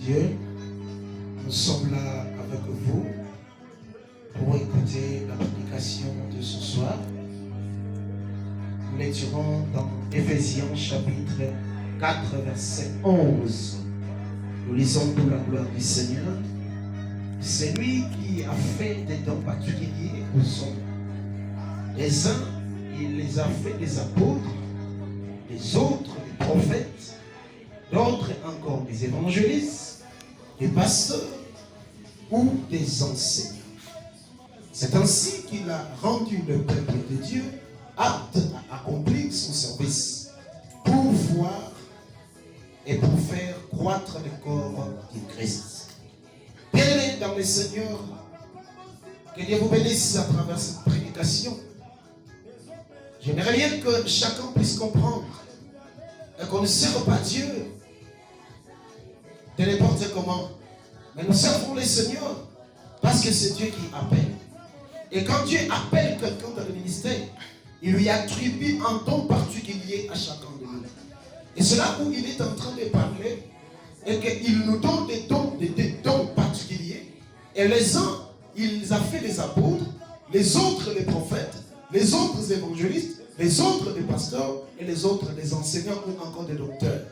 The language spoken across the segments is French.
Dieu, nous sommes là avec vous pour écouter la prédication de ce soir. Nous l'étudierons dans Éphésiens chapitre 4, verset 11. Nous lisons pour la gloire du Seigneur. C'est lui qui a fait des dons particuliers aux hommes. Les uns, il les a fait des apôtres, les autres des prophètes, d'autres encore des évangélistes, des pasteurs ou des enseignants. C'est ainsi qu'il a rendu le peuple de Dieu apte à accomplir son service pour voir et pour faire croître le corps du Christ. Bien-aimés dans le Seigneur, que Dieu vous bénisse à travers cette prédication. J'aimerais bien que chacun puisse comprendre et qu'on ne sert pas Dieu de n'importe comment. Mais nous servons le Seigneur parce que c'est Dieu qui appelle. Et quand Dieu appelle quelqu'un dans le ministère, il lui attribue un don particulier à chacun de nous. Et c'est là où il est en train de parler et qu'il nous donne des dons particuliers. Et les uns, il a fait des apôtres, les autres les prophètes, les autres évangélistes, les autres des pasteurs et les autres des enseignants ou encore des docteurs.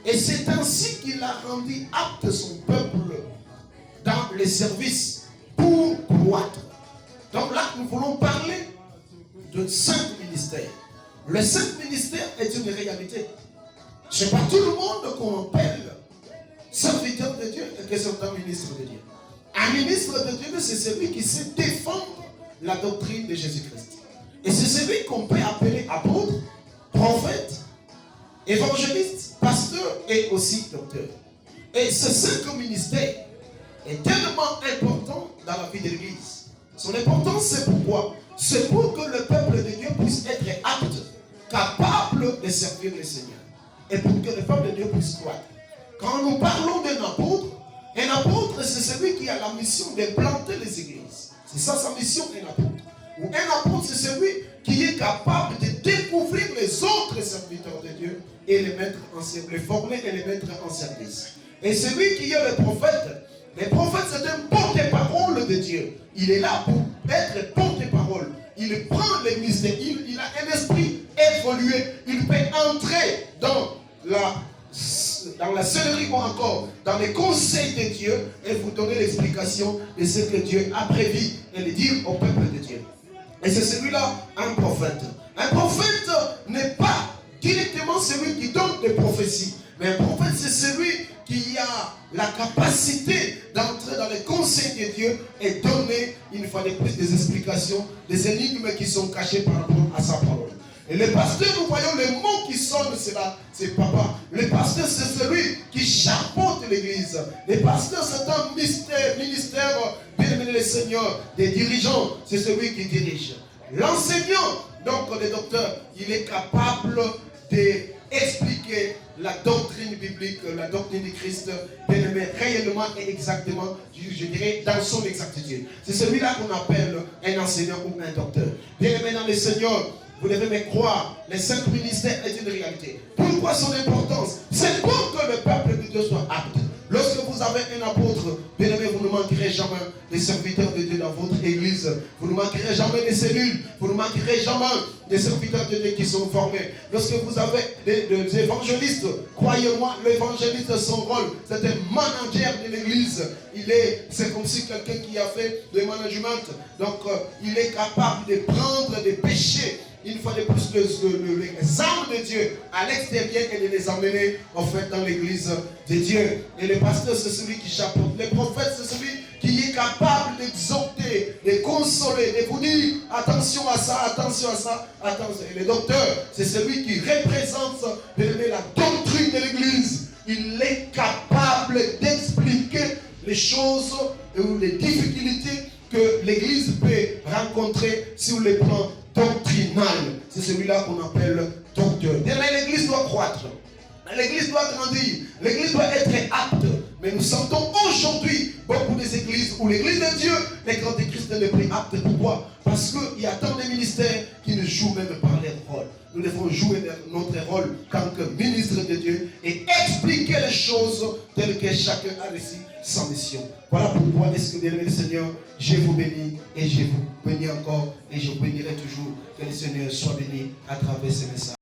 Et c'est ainsi qu'il a rendu apte son peuple dans les services pour croître. Donc là, nous voulons parler de 5 ministères. Le 5 ministère est une réalité. Ce n'est pas tout le monde qu'on appelle serviteur de Dieu et que c'est un ministre de Dieu. Un ministre de Dieu, c'est celui qui sait défendre la doctrine de Jésus-Christ. Et c'est celui qu'on peut appeler apôtre, prophète, évangéliste, pasteur et aussi docteur. Et ce 5 ministères est tellement important dans la vie de l'Église. Son importance, c'est pourquoi? C'est pour que le peuple de Dieu puisse être apte, capable de servir le Seigneur. Et pour que le peuple de Dieu puisse croître. Quand nous parlons d'un apôtre, un apôtre, c'est celui qui a la mission de planter les églises. C'est ça sa mission, un apôtre. Ou un apôtre, c'est celui qui est capable de découvrir les autres serviteurs de Dieu et les mettre en service, les former et les mettre en service. Et celui qui est le prophète c'est un porte-parole de Dieu. Il est là pour être porte-parole. Il prend les mystères, il a un esprit évolué. Il peut entrer dans la céleri ou encore dans les conseils de Dieu et vous donner l'explication de ce que Dieu a prévu et le dire au peuple de Dieu. Et c'est celui-là, un prophète. Un prophète n'est pas directement celui qui donne des prophéties. Mais un prophète, c'est celui qui a la capacité d'entrer dans les conseils de Dieu et donner, une fois de plus, des explications, des énigmes qui sont cachées par rapport à sa parole. Et le pasteur, nous voyons le mot qui sonne, c'est papa. Le pasteur, c'est celui qui chapeaute l'église. Le pasteur, c'est un ministère, bien aimé le Seigneur, des dirigeants, c'est celui qui dirige. L'enseignant, donc le docteur, il est capable d'expliquer la doctrine biblique, la doctrine du Christ, bien aimé, réellement et exactement, je dirais, dans son exactitude. C'est celui-là qu'on appelle un enseignant ou un docteur. Bien aimé dans le Seigneur, vous devez me croire, les 5 ministères est une réalité. Pourquoi son importance? C'est pour que le peuple de Dieu soit apte. Lorsque vous avez un apôtre, bien aimé, vous ne manquerez jamais des serviteurs de Dieu dans votre église. Vous ne manquerez jamais des cellules. Vous ne manquerez jamais des serviteurs de Dieu qui sont formés. Lorsque vous avez des évangélistes, croyez-moi, l'évangéliste, son rôle, c'est un manager de l'église. C'est comme si quelqu'un qui a fait le management. Donc, il est capable de prendre des péchés, une fois de plus, les âmes de Dieu à l'extérieur et de les emmener en fait dans l'église de Dieu. Et le pasteur, c'est celui qui chapeaute. Le prophète, c'est celui qui est capable d'exhorter, de consoler, de vous dire attention à ça, attention à ça, attention. Et le docteur, c'est celui qui représente la doctrine de l'église. Il est capable d'expliquer les choses ou les difficultés que l'église peut rencontrer sur le plan doctrinal. C'est celui-là qu'on appelle docteur. L'église doit croître. L'église doit grandir. L'église doit être apte. Mais nous sentons aujourd'hui beaucoup des églises où l'église de Dieu, les grands de Christ n'est plus apte. Pourquoi? Parce qu'il y a tant de ministères qui ne jouent même pas leur rôle. Nous devons jouer notre rôle en tant que ministre de Dieu et expliquer les choses telles que chacun a reçu sa mission. Voilà pourquoi est-ce que, bien aimé le Seigneur, je vous bénis et je vous bénis encore et je bénirai toujours. Que le Seigneur soit béni à travers ces messages.